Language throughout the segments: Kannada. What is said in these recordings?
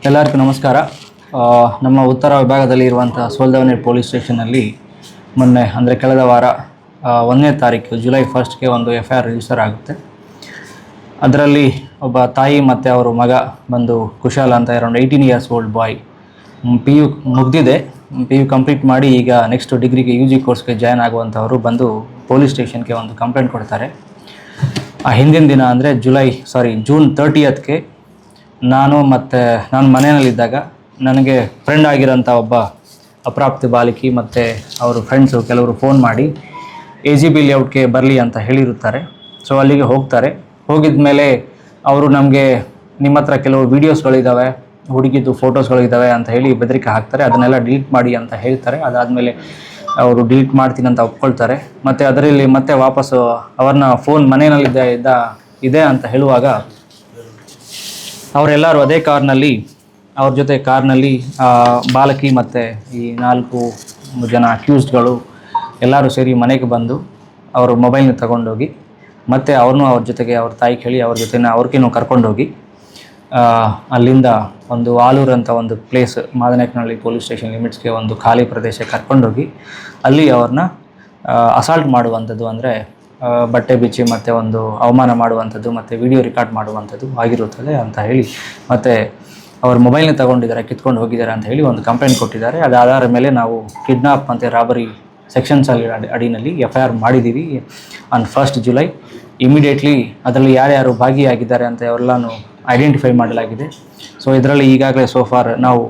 ಎಲ್ಲರಿಗೂ ನಮಸ್ಕಾರ. ನಮ್ಮ ಉತ್ತರ ವಿಭಾಗದಲ್ಲಿ ಇರುವಂಥ ಸೋಲ್ದವನಹಳ್ಳಿ ಪೊಲೀಸ್ ಸ್ಟೇಷನಲ್ಲಿ ಮೊನ್ನೆ ಅಂದರೆ ಕಳೆದ ವಾರ 1ನೇ ತಾರೀಕು ಜುಲೈ 1ಗೆ ಒಂದು FIR ರಿಜಿಸ್ಟರ್ ಆಗುತ್ತೆ. ಅದರಲ್ಲಿ ಒಬ್ಬ ತಾಯಿ ಮತ್ತು ಅವರು ಮಗ ಬಂದು ಕುಶಾಲ್ ಅಂತ ಅರೌಂಡ್ 18 ಇಯರ್ಸ್ ಓಲ್ಡ್ ಬಾಯ್, PU ಮುಗಿದಿದೆ, PU ಕಂಪ್ಲೀಟ್ ಮಾಡಿ ಈಗ ನೆಕ್ಸ್ಟ್ ಡಿಗ್ರಿಗೆ UG ಕೋರ್ಸ್ಗೆ ಜಾಯ್ನ್ ಆಗುವಂಥವರು ಬಂದು ಪೊಲೀಸ್ ಸ್ಟೇಷನ್ಗೆ ಒಂದು ಕಂಪ್ಲೇಂಟ್ ಕೊಡ್ತಾರೆ. ಆ ಹಿಂದಿನ ದಿನ ಅಂದರೆ ಜೂನ್ 30ಗೆ ನಾನು ಮನೆಯಲ್ಲಿದ್ದಾಗ ನನಗೆ ಫ್ರೆಂಡ್ ಆಗಿರೋಂಥ ಒಬ್ಬ ಅಪ್ರಾಪ್ತ ಬಾಲಕಿ ಮತ್ತು ಅವರು ಫ್ರೆಂಡ್ಸು ಕೆಲವರು ಫೋನ್ ಮಾಡಿ AGB ಲೇಔಟ್ಗೆ ಬರಲಿ ಅಂತ ಹೇಳಿರುತ್ತಾರೆ. ಸೊ ಅಲ್ಲಿಗೆ ಹೋಗ್ತಾರೆ. ಹೋಗಿದ ಮೇಲೆ ಅವರು ನಮಗೆ ನಿಮ್ಮ ಹತ್ರ ಕೆಲವು ವೀಡಿಯೋಸ್ಗಳಿದ್ದಾವೆ, ಹುಡುಗಿದ್ದು ಫೋಟೋಸ್ಗಳಿದ್ದಾವೆ ಅಂತ ಹೇಳಿ ಬೆದರಿಕೆ ಹಾಕ್ತಾರೆ. ಅದನ್ನೆಲ್ಲ ಡಿಲೀಟ್ ಮಾಡಿ ಅಂತ ಹೇಳ್ತಾರೆ. ಅದಾದಮೇಲೆ ಅವರು ಡಿಲೀಟ್ ಮಾಡ್ತೀನಿ ಅಂತ ಒಪ್ಕೊಳ್ತಾರೆ. ಮತ್ತು ಅದರಲ್ಲಿ ಮತ್ತೆ ವಾಪಸ್ಸು ಅವ್ರನ್ನ ಫೋನ್ ಇದೆ ಅಂತ ಹೇಳುವಾಗ ಅವರೆಲ್ಲರೂ ಅದೇ ಅವ್ರ ಜೊತೆ ಕಾರ್ನಲ್ಲಿ ಬಾಲಕಿ ಮತ್ತು ಈ 4 ಜನ ಅಕ್ಯೂಸ್ಡ್ಗಳು ಎಲ್ಲರೂ ಸೇರಿ ಮನೆಗೆ ಬಂದು ಅವರು ಮೊಬೈಲ್ನ ತಗೊಂಡೋಗಿ ಮತ್ತು ಅವ್ರ ಜೊತೆಗೆ ಅವ್ರ ತಾಯಿ ಹೇಳಿ ಅವ್ರ ಜೊತೆ ಅವ್ರಿಗೇನು ಕರ್ಕೊಂಡೋಗಿ ಅಲ್ಲಿಂದ ಒಂದು ಆಲೂರು ಅಂತ ಒಂದು ಪ್ಲೇಸ್ ಮಾದನಾಯಕನಹಳ್ಳಿ ಪೊಲೀಸ್ ಸ್ಟೇಷನ್ ಲಿಮಿಟ್ಸ್ಗೆ ಒಂದು ಖಾಲಿ ಪ್ರದೇಶಕ್ಕೆ ಕರ್ಕೊಂಡೋಗಿ ಅಲ್ಲಿ ಅವ್ರನ್ನ ಅಸಾಲ್ಟ್ ಮಾಡುವಂಥದ್ದು, ಅಂದರೆ ಬಟ್ಟೆ ಬಿಚ್ಚಿ ಮತ್ತು ಒಂದು ಅವಮಾನ ಮಾಡುವಂಥದ್ದು ಮತ್ತು ವಿಡಿಯೋ ರೆಕಾರ್ಡ್ ಮಾಡುವಂಥದ್ದು ಆಗಿರುತ್ತದೆ ಅಂತ ಹೇಳಿ, ಮತ್ತು ಅವ್ರ ಮೊಬೈಲ್ನ ತಗೊಂಡಿದ್ದಾರೆ, ಕಿತ್ಕೊಂಡು ಹೋಗಿದ್ದಾರೆ ಅಂತ ಹೇಳಿ ಒಂದು ಕಂಪ್ಲೇಂಟ್ ಕೊಟ್ಟಿದ್ದಾರೆ. ಅದಾದ ಮೇಲೆ ನಾವು ಕಿಡ್ನಾಪ್ ಮತ್ತು ರಾಬರಿ ಸೆಕ್ಷನ್ಸಲ್ಲಿ ಅಡಿನಲ್ಲಿ FIR ಮಾಡಿದ್ದೀವಿ ಆನ್ 1 ಜುಲೈ. ಇಮಿಡಿಯೇಟ್ಲಿ ಅದರಲ್ಲಿ ಯಾರ್ಯಾರು ಭಾಗಿಯಾಗಿದ್ದಾರೆ ಅಂತ ಎಲ್ಲನೂ ಐಡೆಂಟಿಫೈ ಮಾಡಲಾಗಿದೆ. ಸೊ ಇದರಲ್ಲಿ ಈಗಾಗಲೇ ಸೋಫಾರ್ ನಾವು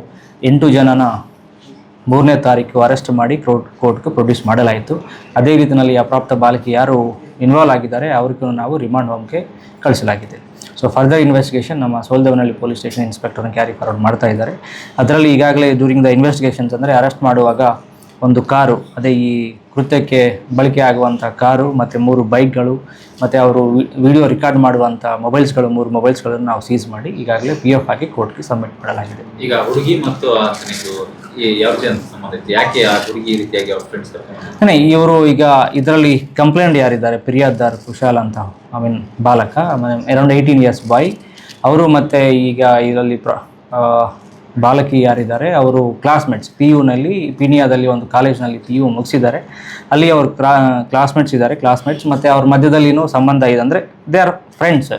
8 ಜನನ 3ನೇ ತಾರೀಕು ಅರೆಸ್ಟ್ ಮಾಡಿ ಕೋರ್ಟ್ಗೆ ಪ್ರೊಡ್ಯೂಸ್ ಮಾಡಲಾಯಿತು. ಅದೇ ರೀತಿಯಲ್ಲಿ ಅಪ್ರಾಪ್ತ ಬಾಲಕಿ ಯಾರು ಇನ್ವಾಲ್ವ್ ಆಗಿದ್ದಾರೆ ಅವ್ರಿಗೂ ನಾವು ರಿಮಾಂಡ್ ಹೋಮ್ಗೆ ಕಳಿಸಲಾಗಿದೆ. ಸೊ ಫರ್ದರ್ ಇನ್ವೆಸ್ಟಿಗೇಷನ್ ನಮ್ಮ ಸೋಲ್ದವನಹಳ್ಳಿ ಪೊಲೀಸ್ ಸ್ಟೇಷನ್ ಇನ್ಸ್ಪೆಕ್ಟರ್ನ ಕ್ಯಾರಿ ಫಾರ್ವರ್ಡ್ ಮಾಡ್ತಾ ಇದ್ದಾರೆ. ಅದರಲ್ಲಿ ಈಗಾಗಲೇ ಡ್ಯೂರಿಂಗ್ ದ ಇನ್ವೆಸ್ಟಿಗೇಷನ್ಸ್ ಅಂದರೆ ಅರೆಸ್ಟ್ ಮಾಡುವಾಗ ಒಂದು ಕಾರು, ಅದೇ ಈ ಕೃತ್ಯಕ್ಕೆ ಬಳಕೆ ಆಗುವಂಥ ಕಾರು ಮತ್ತು 3 ಬೈಕ್ಗಳು ಮತ್ತು ಅವರು ವಿಡಿಯೋ ರೆಕಾರ್ಡ್ ಮಾಡುವಂಥ 3 ಮೊಬೈಲ್ಸ್ಗಳನ್ನು ನಾವು ಸೀಸ್ ಮಾಡಿ ಈಗಾಗಲೇ PF ಆಗಿ ಕೋರ್ಟ್ಗೆ ಸಬ್ಮಿಟ್ ಮಾಡಲಾಗಿದೆ. ಈಗ ಹುಡುಗಿ ಮತ್ತು ಯಾಕೆ ಆ ಹುಡುಗಿ ಈ ರೀತಿಯಾಗಿ ಅವ್ರ ಫ್ರೆಂಡ್ಸ್ ಇವರು ಈಗ ಇದರಲ್ಲಿ ಕಂಪ್ಲೇಂಟ್ ಯಾರಿದ್ದಾರೆ ಫಿರ್ಯಾದಾರ್ ಕುಶಾಲ್ ಅಂತ, ಬಾಲಕ, ಅರೌಂಡ್ 18 ಇಯರ್ಸ್ ಬಾಯ್ ಅವರು, ಮತ್ತು ಈಗ ಇದರಲ್ಲಿ ಬಾಲಕಿ ಯಾರಿದ್ದಾರೆ ಅವರು ಕ್ಲಾಸ್ಮೇಟ್ಸ್, PUನಲ್ಲಿ ಪೀನಿಯಾದಲ್ಲಿ ಒಂದು ಕಾಲೇಜ್ನಲ್ಲಿ PU ಮುಗಿಸಿದ್ದಾರೆ. ಅಲ್ಲಿ ಅವರು ಕ್ಲಾಸ್ಮೇಟ್ಸ್ ಮತ್ತು ಅವ್ರ ಮಧ್ಯದಲ್ಲಿನೂ ಸಂಬಂಧ ಇದೆ, ಅಂದರೆ ದೇ ಆರ್ ಫ್ರೆಂಡ್ಸ್.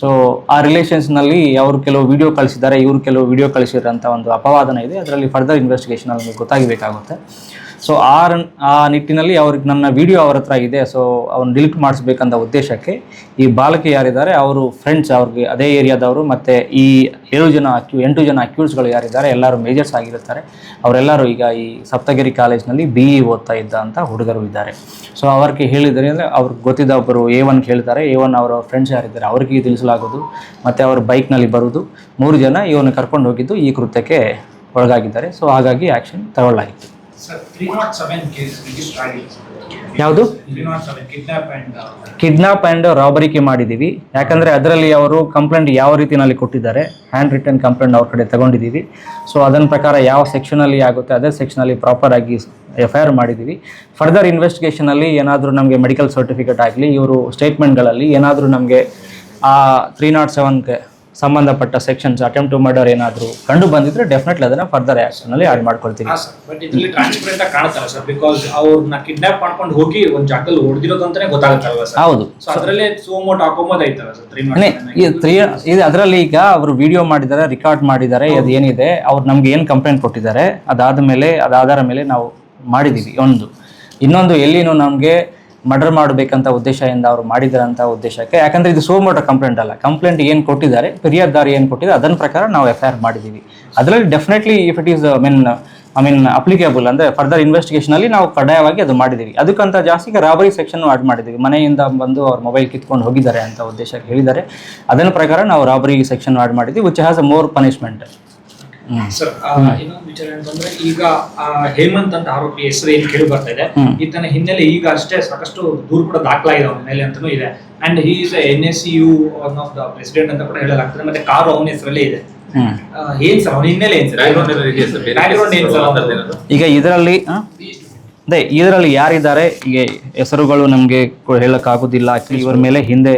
ಸೊ ಆ ರಿಲೇಷನ್ಸ್ನಲ್ಲಿ ಅವರು ಕೆಲವು ವಿಡಿಯೋ ಕಳಿಸಿದ್ದಾರೆ, ಇವರು ಕೆಲವು ವಿಡಿಯೋ ಕಳಿಸಿರೋಂಥ ಒಂದು ಅಪವಾದನ ಇದೆ. ಅದರಲ್ಲಿ ಫರ್ದರ್ ಇನ್ವೆಸ್ಟಿಗೇಷನ್ ನಮಗೆ ಗೊತ್ತಾಗಬೇಕಾಗುತ್ತೆ. ಸೊ ಆ ನಿಟ್ಟಿನಲ್ಲಿ ಅವ್ರಿಗೆ ನನ್ನ ವಿಡಿಯೋ ಅವ್ರ ಹತ್ರ ಇದೆ, ಸೊ ಅವ್ನು ಡಿಲೀಟ್ ಮಾಡಿಸ್ಬೇಕಂತ ಉದ್ದೇಶಕ್ಕೆ ಈ ಬಾಲಕಿ ಯಾರಿದ್ದಾರೆ ಅವರು ಫ್ರೆಂಡ್ಸ್, ಅವ್ರಿಗೆ ಅದೇ ಏರಿಯಾದವರು, ಮತ್ತು ಈ 8 ಜನ ಅಕ್ಯೂಸ್ಗಳು ಯಾರಿದ್ದಾರೆ ಎಲ್ಲರೂ ಮೇಜರ್ಸ್ ಆಗಿರ್ತಾರೆ. ಅವರೆಲ್ಲರೂ ಈಗ ಈ ಸಪ್ತಗಿರಿ ಕಾಲೇಜ್ನಲ್ಲಿ BE ಓದ್ತಾ ಇದ್ದಂಥ ಹುಡುಗರು ಇದ್ದಾರೆ. ಸೊ ಅವ್ರಿಗೆ ಹೇಳಿದರೆ ಅಂದರೆ ಅವ್ರಿಗೆ ಗೊತ್ತಿದ್ದ ಒಬ್ಬರು A1 ಹೇಳ್ತಾರೆ, A1 ಅವರ ಫ್ರೆಂಡ್ಸ್ ಯಾರಿದ್ದಾರೆ ಅವ್ರಿಗೆ ತಿಳಿಸಲಾಗೋದು, ಮತ್ತು ಅವರು ಬೈಕ್ನಲ್ಲಿ ಬರೋದು. 3 ಜನ ಇವನು ಕರ್ಕೊಂಡು ಹೋಗಿದ್ದು ಈ ಕೃತ್ಯಕ್ಕೆ ಒಳಗಾಗಿದ್ದಾರೆ. ಸೊ ಹಾಗಾಗಿ ಆ್ಯಕ್ಷನ್ ತಗೊಳ್ಳಲಾಗಿತ್ತು. ಯಾವುದು ಕಿಡ್ನಾಪ್ ಆ್ಯಂಡ್ ರಾಬರಿಗೆ ಮಾಡಿದ್ದೀವಿ. ಯಾಕಂದರೆ ಅದರಲ್ಲಿ ಅವರು ಕಂಪ್ಲೇಂಟ್ ಯಾವ ರೀತಿಯಲ್ಲಿ ಕೊಟ್ಟಿದ್ದಾರೆ, ಹ್ಯಾಂಡ್ ರಿಟನ್ ಕಂಪ್ಲೇಂಟ್ ಅವ್ರ ಕಡೆ ತಗೊಂಡಿದ್ದೀವಿ. ಸೊ ಅದನ್ನ ಪ್ರಕಾರ ಯಾವ ಸೆಕ್ಷನಲ್ಲಿ ಆಗುತ್ತೆ ಅದೇ ಸೆಕ್ಷನಲ್ಲಿ ಪ್ರಾಪರಾಗಿ FIR ಮಾಡಿದ್ದೀವಿ. ಫರ್ದರ್ ಇನ್ವೆಸ್ಟಿಗೇಷನಲ್ಲಿ ಏನಾದರೂ ನಮಗೆ ಮೆಡಿಕಲ್ ಸರ್ಟಿಫಿಕೇಟ್ ಆಗಲಿ, ಇವರು ಸ್ಟೇಟ್ಮೆಂಟ್ಗಳಲ್ಲಿ ಏನಾದರೂ ನಮಗೆ ಆ 307ಗೆ ಸಂಬಂಧಪಟ್ಟ ಸೆಕ್ಷನ್ಸ್ ಅಟೆಂಪ್ಟ್ ಟು ಮರ್ಡರ್ ಏನಾದರೂ ಕಂಡು ಬಂದಿದ್ರೆ ಡೆಫಿನೆಟ್ಲಿ ಅದನ್ನು ಫರ್ದರ್ ಆ್ಯಕ್ಷನಲ್ಲಿ ಆ್ಯಡ್ ಮಾಡ್ಕೊಳ್ತೀವಿ. ಬಟ್ ಇದರಲ್ಲಿ ಟ್ರಾನ್ಸ್ಪರೆಂಟ್ ಆಗಿ ಕಾಣುತ್ತಲ್ಲ ಸರ್, ಬಿಕಾಸ್ ಅವ್ರನ್ನ ಕಿಡ್ನಾಪ್ ಮಾಡ್ಕೊಂಡು ಹೋಗಿ ಒಂದು ಜಾಗದಲ್ಲಿ ಹೊಡೆದಿರೋದು ಅಂತಾನೆ ಗೊತ್ತಾಗುತ್ತಲ್ವಾ ಸರ್? ಹೌದು. ಸೊ ಅದರಲ್ಲೇ ಸೋಮೋಟ್ ಹಾಕೋಬೋದು ಐತಲ್ಲ ಸರ್? ಇದು ಅದರಲ್ಲಿ ಈಗ ಅವರು ವಿಡಿಯೋ ಮಾಡಿದ್ದಾರೆ, ರೆಕಾರ್ಡ್ ಮಾಡಿದ್ದಾರೆ, ಅದು ಏನಿದೆ ಅವ್ರು ನಮ್ಗೆ ಏನು ಕಂಪ್ಲೇಂಟ್ ಕೊಟ್ಟಿದ್ದಾರೆ ಅದಾದರ ಮೇಲೆ ನಾವು ಮಾಡಿದ್ದೀವಿ. ಇನ್ನೊಂದು ಎಲ್ಲಿನೂ ನಮಗೆ ಮರ್ಡರ್ ಮಾಡಬೇಕಂತ ಉದ್ದೇಶದಿಂದ ಅವರು ಮಾಡಿದಾರಂಥ ಉದ್ದೇಶಕ್ಕೆ, ಯಾಕಂದರೆ ಇದು ಸೋಮೋಟೋ ಕಂಪ್ಲೇಂಟ್ ಅಲ್ಲ, ಕಂಪ್ಲೇಂಟ್ ಏನು ಕೊಟ್ಟಿದ್ದಾರೆ ಫಿರ್ಯಾದಾರ್ ಏನು ಕೊಟ್ಟಿದ್ದಾರೆ ಅದನ್ನ ಪ್ರಕಾರ ನಾವು FIR ಮಾಡಿದ್ದೀವಿ. ಅದರಲ್ಲಿ definitely if it is applicable ಅಂದರೆ ಫರ್ದರ್ ಇನ್ವೆಸ್ಟಿಗೇಷನಲ್ಲಿ ನಾವು ಕಡ್ಡಾಯವಾಗಿ ಅದು ಮಾಡಿದ್ದೀವಿ. ಅದಕ್ಕಂತ ಜಾಸ್ತಿ ರಾಬರಿ ಸೆಕ್ಷನ್ ಆಡ್ ಮಾಡಿದ್ದೀವಿ. ಮನೆಯಿಂದ ಬಂದು ಅವ್ರ ಮೊಬೈಲ್ ಕಿತ್ಕೊಂಡು ಹೋಗಿದ್ದಾರೆ ಅಂತ ಉದ್ದೇಶಕ್ಕೆ ಹೇಳಿದ್ದಾರೆ, ಅದನ್ನ ಪ್ರಕಾರ ನಾವು ರಾಬರಿ ಸೆಕ್ಷನ್ ಆಡ್ ಮಾಡಿದ್ದೀವಿ, which has a more punishment. Sir ಇನ್ನೊಂದು ವಿಚಾರ ಅಂತಂದ್ರೆ, ಈಗ ಹೇಮಂತ್ ಅಂತ ಆರೋಪಿ ಹೆಸರು ಏನು ಕೇಳಿ ಬರ್ತಾ ಇದೆ, ಈತನ ಹಿನ್ನೆಲೆ ಈಗ ಅಷ್ಟೇ ಸಾಕಷ್ಟು ದೂರು ಕೂಡ ದಾಖಲಾಗಿದೆ ಅವನ ಮೇಲೆ ಅಂತಾನೂ ಇದೆ. And he is NSU one of the president ಅಂತ ಕೂಡ ಹೇಳಲಾಗ್ತದೆ, ಮತ್ತೆ ಕಾರು ಅವನ ಹೆಸರಲ್ಲೇ ಇದೆ. ಏನ್ ಸರ್ ಅವನ ಹಿನ್ನೆಲೆ ಏನ್ ಸರ್? ಈಗ ಇದರಲ್ಲಿ ಯಾರಿದ್ದಾರೆ ಈಗ ಹೆಸರುಗಳು ನಮಗೆ ಹೇಳಕ್ಕಾಗೋದಿಲ್ಲ. ಇವರ ಮೇಲೆ ಹಿಂದೆ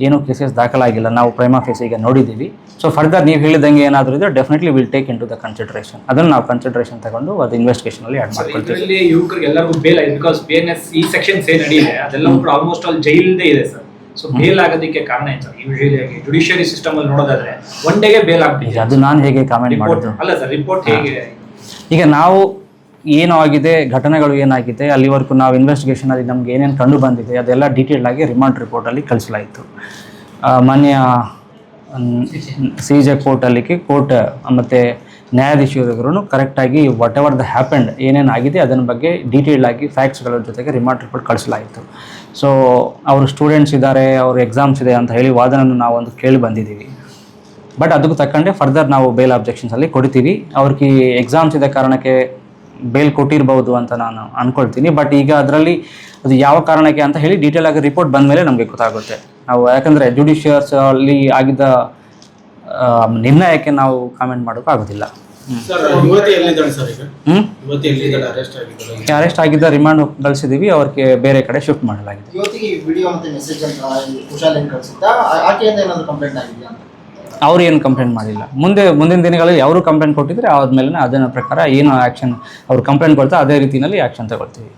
ಏನೂ ಕೇಸಸ್ ದಾಖಲಾಗಿಲ್ಲ, ನಾವು ಪ್ರೈಮಾ ಫೇಸ್ ಈಗ ನೋಡಿದ್ದೀವಿ. ಸೊ ಫರ್ದರ್ ನೀವು ಹೇಳಿದಂಗೆ ಏನಾದರೂ ಇದ್ರೆ definitely will take into the consideration. ಅದನ್ನು ನಾವು ಕನ್ಸಿಡರೇಷನ್ ತಗೊಂಡು ಅದು ಇನ್ವೆಸ್ಟಿಗೇಷನಲ್ಲಿ ಆ್ಯಡ್ ಮಾಡ್ಕೊಳ್ತೀವಿ. ಇದರಲ್ಲಿ ಯುವಕರಿಗೆ ಎಲ್ಲರಿಗೂ ಬೇಲ್ ಆಗಿದೆ ಬಿಕಾಸ್ BNS ಈ ಸೆಕ್ಷನ್ಸ್ ಏನು ನಡೀಇದೆ ಅದೆಲ್ಲವೂ ಕೂಡ ಆಲ್ಮೋಸ್ಟ್ ಆಲ್ ಜೈಲ್ದೇ ಇದೆ ಸರ್. ಸೊ ಬೇಲ್ ಆಗೋದಕ್ಕೆ ಕಾರಣ ಏನು ಸರ್? ಯೂಶಲಿ ಆಗಿ ಜುಡಿಷಿಯರಿ ಸಿಸ್ಟಮ್ ಅಲ್ಲಿ ನೋಡೋದಾದ್ರೆ ಒನ್ ಡೇಗೆ ಬೇಲ್ ಆಗ್ಬಿಟ್ಟಿದೆ. ಅದು ನಾನು ಹೇಗೆ ಕಾಮೆಂಟ್ ಮಾಡೋದು? ಅಲ್ಲ ಸರ್, ರಿಪೋರ್ಟ್ ಹೇಗೆ ಈಗ ನಾವು ಏನು ಆಗಿದೆ, ಘಟನೆಗಳು ಏನಾಗಿದೆ, ಅಲ್ಲಿವರೆಗೂ ನಾವು ಇನ್ವೆಸ್ಟಿಗೇಷನಲ್ಲಿ ನಮ್ಗೆ ಏನೇನು ಕಂಡು ಬಂದಿದೆ ಅದೆಲ್ಲ ಡೀಟೇಲ್ ಆಗಿ ರಿಮಾಂಡ್ ರಿಪೋರ್ಟಲ್ಲಿ ಕಳಿಸಲಾಯಿತು. ಮಾನ್ಯ CJ ಕೋರ್ಟಲ್ಲಿ ಕೋರ್ಟ್ ಮತ್ತು ನ್ಯಾಯಾಧೀಶರು ಕರೆಕ್ಟಾಗಿ ವಾಟ್ ಎವರ್ ದ ಹ್ಯಾಪೆಂಡ್ ಏನೇನು ಆಗಿದೆ ಅದನ್ನ ಬಗ್ಗೆ ಡೀಟೇಲ್ ಆಗಿ ಫ್ಯಾಕ್ಟ್ಸ್ಗಳ ಜೊತೆಗೆ ರಿಮಾಂಡ್ ರಿಪೋರ್ಟ್ ಕಳಿಸಲಾಯಿತು. ಸೊ ಅವರು ಸ್ಟೂಡೆಂಟ್ಸ್ ಇದ್ದಾರೆ, ಅವ್ರ ಎಕ್ಸಾಮ್ಸ್ ಇದೆ ಅಂತ ಹೇಳಿ ವಾದನನ್ನು ನಾವು ಒಂದು ಕೇಳಿ ಬಂದಿದ್ದೀವಿ. ಬಟ್ ಅದಕ್ಕೂ ತಕ್ಕಂಡೆ ಫರ್ದರ್ ನಾವು ಬೇಲ್ ಅಬ್ಜೆಕ್ಷನ್ಸಲ್ಲಿ ಕೊಡ್ತೀವಿ. ಅವ್ರಿಗೆ ಎಕ್ಸಾಮ್ಸ್ ಇದೆ ಕಾರಣಕ್ಕೆ ಬೇಲ್ ಕೊಟ್ಟಿರ್ಬೋದು ಅಂತ ನಾನು ಅಂದ್ಕೊಳ್ತೀನಿ. ಬಟ್ ಈಗ ಅದರಲ್ಲಿ ಅದು ಯಾವ ಕಾರಣಕ್ಕೆ ಅಂತ ಹೇಳಿ ಡೀಟೇಲ್ ಆಗಿ ರಿಪೋರ್ಟ್ ಬಂದ ಮೇಲೆ ನಮಗೆ ಗೊತ್ತಾಗುತ್ತೆ. ನಾವು ಯಾಕಂದರೆ ಜುಡಿಷಿಯರ್ಸ್ ಅಲ್ಲಿ ಆಗಿದ್ದ ನಿರ್ಣಯಕ್ಕೆ ನಾವು ಕಾಮೆಂಟ್ ಮಾಡೋಕ್ಕಾಗೋದಿಲ್ಲ. ಅರೆಸ್ಟ್ ಆಗಿದ್ದ ರಿಮಾಂಡ್ ಕಳಿಸಿದ್ದೀವಿ, ಅವ್ರಿಗೆ ಬೇರೆ ಕಡೆ ಶಿಫ್ಟ್ ಮಾಡಲಾಗಿದೆ. ಅವ್ರು ಏನು ಕಂಪ್ಲೇಂಟ್ ಮಾಡಿಲ್ಲ. ಮುಂದಿನ ದಿನಗಳಲ್ಲಿ ಅವರು ಕಂಪ್ಲೇಂಟ್ ಕೊಟ್ಟಿದ್ರೆ ಆದ್ಮೇಲೆ ಅದನ್ನ ಪ್ರಕಾರ ಏನು ಆ್ಯಕ್ಷನ್ ಅವ್ರು ಕಂಪ್ಲೇಂಟ್ ಕೊಡ್ತಾರೆ ಅದೇ ರೀತಿಯಲ್ಲಿ ಆ್ಯಕ್ಷನ್ ತಗೊಳ್ತೀವಿ.